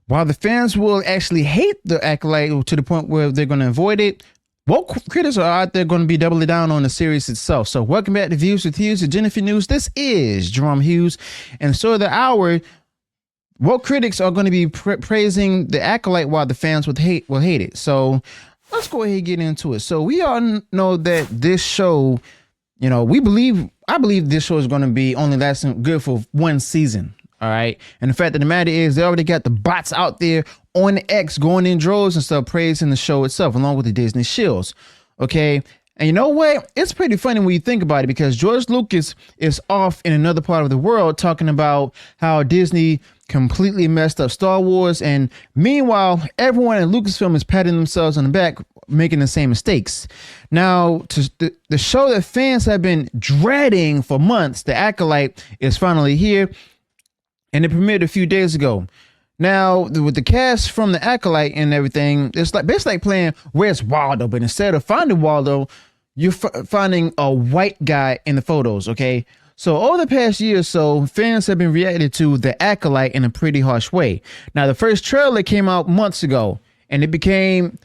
while the fans will actually hate the Acolyte to the point where they're going to avoid it, woke critics are out there going to be doubling down on the series itself. So welcome back to Views with Hughes and Jennifer News. This is Jerome Hughes, and so the hour, woke critics are going to be praising the Acolyte while the fans will hate it. So let's go ahead and get into it. So we all know that this show, I believe this show is going to be only lasting good for one season. All right. And the fact of the matter is they already got the bots out there on X going in droves and stuff praising the show itself, along with the Disney shills. OK. And you know what? It's pretty funny when you think about it, because George Lucas is off in another part of the world talking about how Disney completely messed up Star Wars. And meanwhile, everyone at Lucasfilm is patting themselves on the back, making the same mistakes. Now, the show that fans have been dreading for months, The Acolyte, is finally here. And it premiered a few days ago. Now, with the cast from The Acolyte and everything, it's basically like playing Where's Waldo, but instead of finding Waldo, you're finding a white guy in the photos, okay? So over the past year or so, fans have been reacting to The Acolyte in a pretty harsh way. Now, the first trailer came out months ago, and it became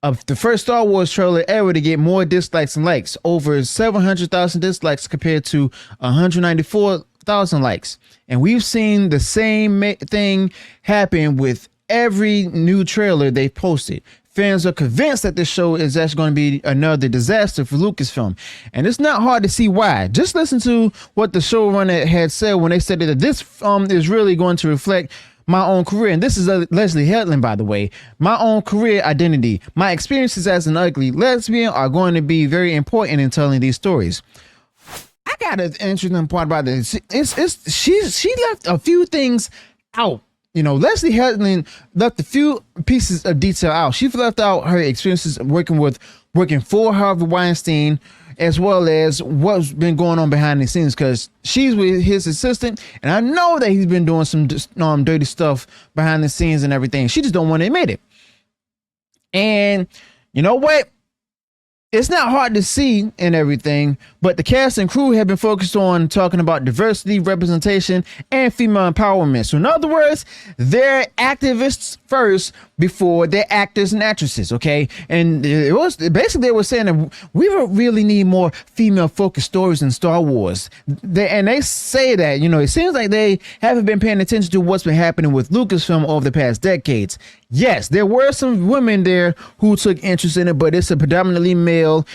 the first Star Wars trailer ever to get more dislikes than likes. Over 700,000 dislikes compared to 194,000 likes. And we've seen the same thing happen with every new trailer they've posted. Fans are convinced that this show is actually going to be another disaster for Lucasfilm. And it's not hard to see why. Just listen to what the showrunner had said when they said that this is really going to reflect my own career. And this is Leslye Headland, by the way. My own career identity. My experiences as an ugly lesbian are going to be very important in telling these stories. I got an interesting part about this. She left a few things out. Leslye Headland left a few pieces of detail out. She left out her experiences working for Harvey Weinstein, as well as what's been going on behind the scenes, because she's with his assistant, and I know that he's been doing some dirty stuff behind the scenes and everything. She just don't want to admit it. And you know what? It's not hard to see and everything, but the cast and crew have been focused on talking about diversity, representation, and female empowerment. So in other words, they're activists first before they're actors and actresses, okay? And it was basically they were saying that we really need more female-focused stories in Star Wars. They say that, it seems like they haven't been paying attention to what's been happening with Lucasfilm over the past decades. Yes, there were some women there who took interest in it, but it's a predominantly male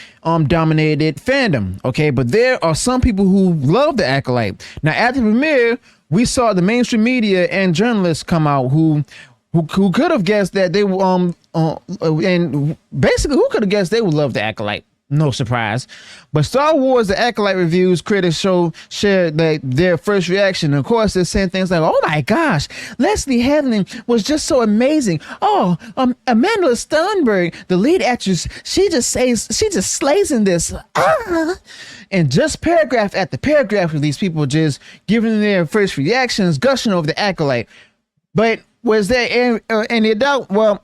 dominated fandom, okay? But there are some people who love The Acolyte. Now, after the premiere, we saw the mainstream media and journalists come out who could have guessed that they and basically who could have guessed they would love The Acolyte. No surprise. But Star Wars The Acolyte reviews critics shared their first reaction. And of course, they're saying things like, "Oh my gosh, Leslye Headland was just so amazing. Oh, Amanda Stenberg, the lead actress, she just slays in this." And just paragraph after paragraph of these people just giving their first reactions, gushing over The Acolyte. But was there any doubt? Well,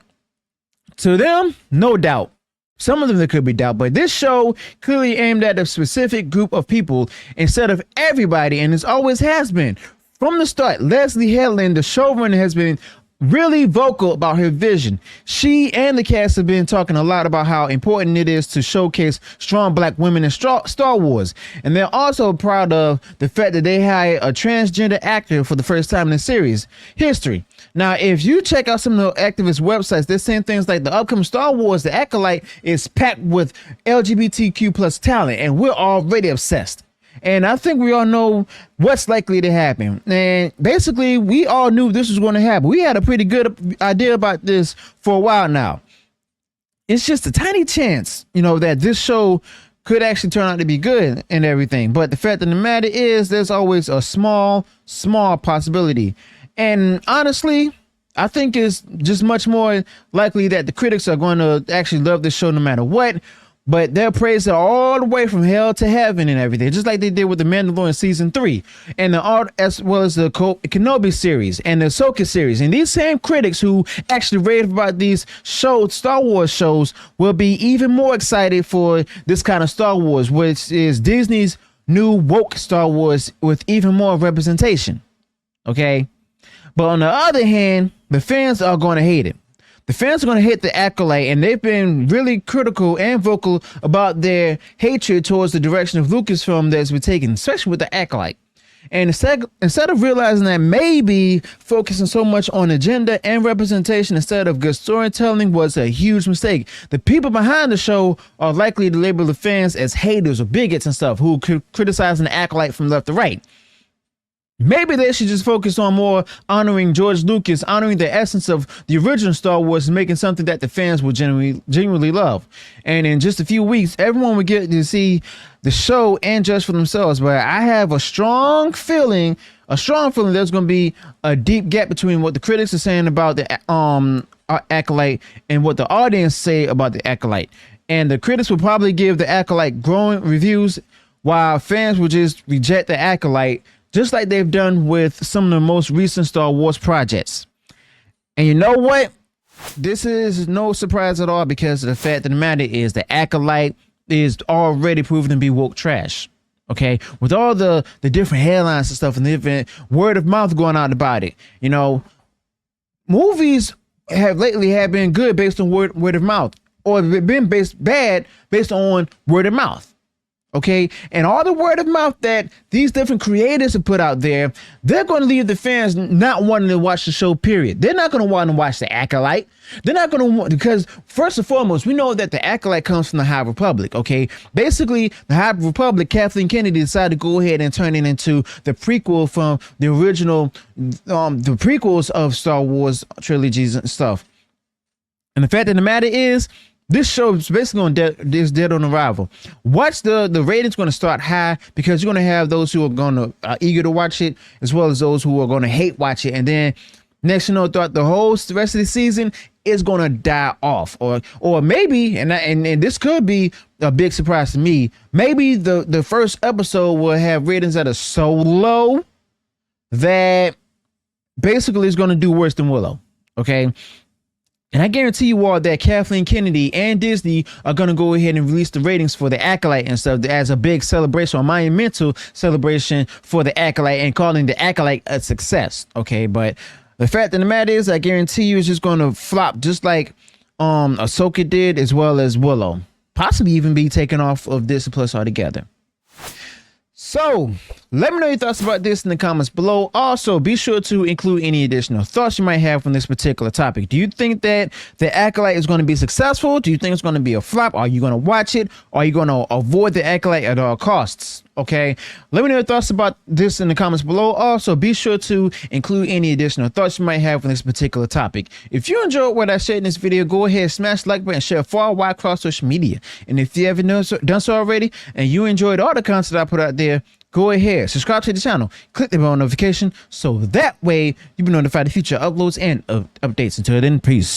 to them, no doubt. Some of them there could be doubt, but this show clearly aimed at a specific group of people instead of everybody, and it always has been. From the start, Leslye Headland, the showrunner, has been really vocal about her vision. She and the cast have been talking a lot about how important it is to showcase strong black women in Star Wars. And they're also proud of the fact that they hired a transgender actor for the first time in the series history. Now, if you check out some of the activist websites, they're saying things like the upcoming Star Wars, The Acolyte, is packed with LGBTQ plus talent, and we're already obsessed. And I think we all know what's likely to happen. And basically, we all knew this was going to happen. We had a pretty good idea about this for a while now. It's just a tiny chance, that this show could actually turn out to be good and everything. But the fact of the matter is, there's always a small possibility. And honestly, I think it's just much more likely that the critics are going to actually love this show no matter what. But they'll praise it all the way from hell to heaven and everything, just like they did with The Mandalorian Season 3 and the art, as well as the Kenobi series and the Ahsoka series. And these same critics who actually raved about these Star Wars shows will be even more excited for this kind of Star Wars, which is Disney's new woke Star Wars with even more representation. Okay. But on the other hand, the fans are going to hate it. The fans are going to hate the Acolyte, and they've been really critical and vocal about their hatred towards the direction of Lucasfilm that's been taken, especially with the Acolyte. And instead of realizing that maybe focusing so much on agenda and representation instead of good storytelling was a huge mistake, the people behind the show are likely to label the fans as haters or bigots and stuff who criticizing the Acolyte from left to right. Maybe they should just focus on more honoring George Lucas, honoring the essence of the original Star Wars, and making something that the fans will genuinely love. And in just a few weeks, everyone will get to see the show and judge for themselves. But I have a strong feeling there's going to be a deep gap between what the critics are saying about the Acolyte and what the audience say about the Acolyte. And the critics will probably give the Acolyte glowing reviews, while fans will just reject the Acolyte, just like they've done with some of the most recent Star Wars projects. And you know what? This is no surprise at all, because the fact of the matter is the Acolyte is already proven to be woke trash. Okay, with all the different headlines and stuff and the different word of mouth going out about it. You know, movies have been good based on word of mouth, or been bad based on word of mouth. Okay, and all the word of mouth that these different creators have put out there, they're going to leave the fans not wanting to watch the show, period. They're not going to want to watch the Acolyte. They're not going to want, because first and foremost, we know that the Acolyte comes from the High Republic. Okay, basically the High Republic, Kathleen Kennedy decided to go ahead and turn it into the prequel from the original, the prequels of Star Wars trilogies and stuff. And the fact of the matter is, this show is basically dead on arrival. Watch the ratings going to start high, because you're going to have those who are going to eager to watch it, as well as those who are going to hate watch it. And then next, you know, throughout the whole rest of the season, it's going to die off, or maybe, and this could be a big surprise to me, maybe the first episode will have ratings that are so low that basically it's going to do worse than Willow. Okay. And I guarantee you all that Kathleen Kennedy and Disney are going to go ahead and release the ratings for the Acolyte and stuff as a big celebration, or monumental celebration for the Acolyte, and calling the Acolyte a success. Okay, but the fact of the matter is, I guarantee you it's just going to flop, just like Ahsoka did, as well as Willow. Possibly even be taken off of Disney Plus altogether. So let me know your thoughts about this in the comments below. Also, be sure to include any additional thoughts you might have on this particular topic. Do you think that the Acolyte is going to be successful? Do you think it's going to be a flop? Are you going to watch it? Or are you going to avoid the Acolyte at all costs? Okay, let me know your thoughts about this in the comments below. Also, be sure to include any additional thoughts you might have on this particular topic. If you enjoyed what I shared in this video, go ahead, smash the like button, and share far wide across social media. And if you haven't done so already, and you enjoyed all the content I put out there, go ahead, subscribe to the channel, click the bell notification, so that way you'll be notified of future uploads and updates. Until then, peace.